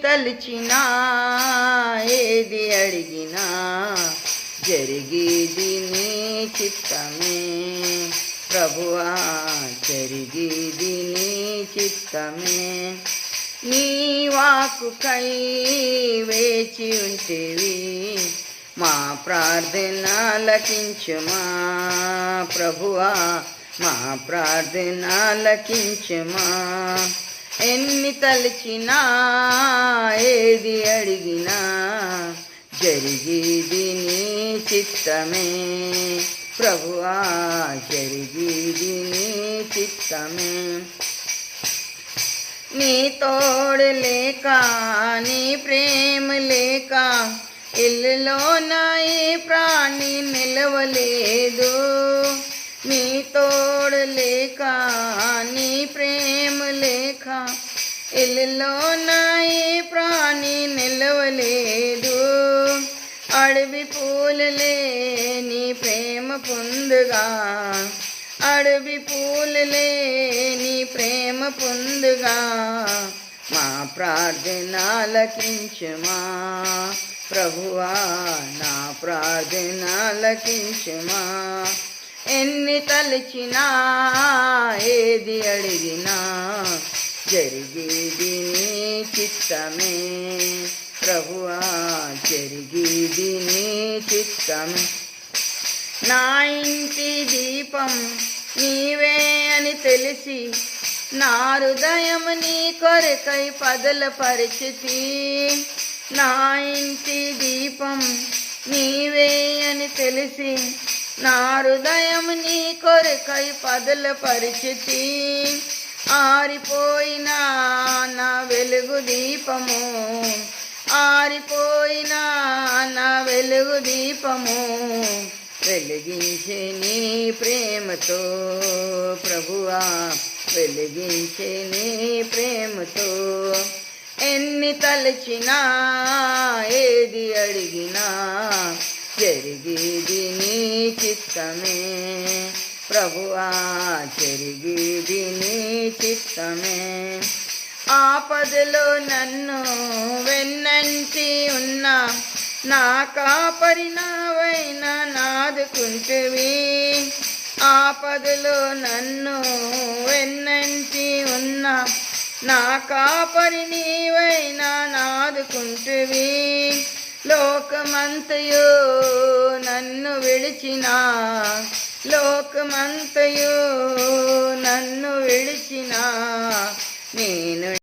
తలిచినా ఏది అడిగినా జరిగేది నీ చిత్తమే ప్రభువా, జరిగేది నీ చిత్తమే. నీ వాక్కుకై వేచి ఉంటేవి మా ప్రార్థన లకించుమా ప్రభువా, మా ప్రార్థన లకించుమా. ఎన్ని తలిచినా ఏది అడిగినా జరిగేది నీ చిత్తమే ప్రభువా, జరిగేది నీ చిత్తమే. నీ తోడు లేక నీ ప్రేమ లేక ఇల్లులో నా ఈ ప్రాణి నిలవలేదు. నీ తోడు లేక నీ ప్రేమ లేక ఇల్లులో నా ఈ ప్రాణి నిలవలేదు. అడవి పూలలే నీ ప్రేమ పొందుగా, అడవి పూలలే నీ ప్రేమ పొందుగా మా ప్రార్థన లకించుమా ప్రభువా, నా ప్రార్థన లకించుమా. ఎన్ని తలిచినా ఏది అడిగినా జరిగేది నీ చిత్తమే ప్రభువా, జరిగేది నీ చిత్తమే. నా ఇంటి దీపం నీవే అని తెలిసి నా హృదయం నీ కొరకై పదలపరిచితి. నా ఇంటి దీపం నీవే అని తెలిసి నా హృదయం నీ కొరకై పదలపరిచితి. ఆరిపోయిన నా వెలుగు దీపము, ఆరిపోయిన నా వెలుగు దీపము వెలిగించే నీ ప్రేమతో ప్రభువా, వెలిగించే నీ ప్రేమతో. ఎన్ని తలచినా ఏది అడిగినా జరిగేది నీ చిత్తమే ప్రభువా, జరిగేది నీ చిత్తమే. ఆపదలో నన్ను వెన్నంటి ఉన్నా నా కాపరి నావైనా నాదుకుంటివి. ఆపదలో నన్ను వెన్నంటి ఉన్నా నా కాపరి నీవైనా నాదుకుంటివి. లోకమంతయు నన్ను విడిచినా, లోకమంతయు నన్ను విడిచినా నేను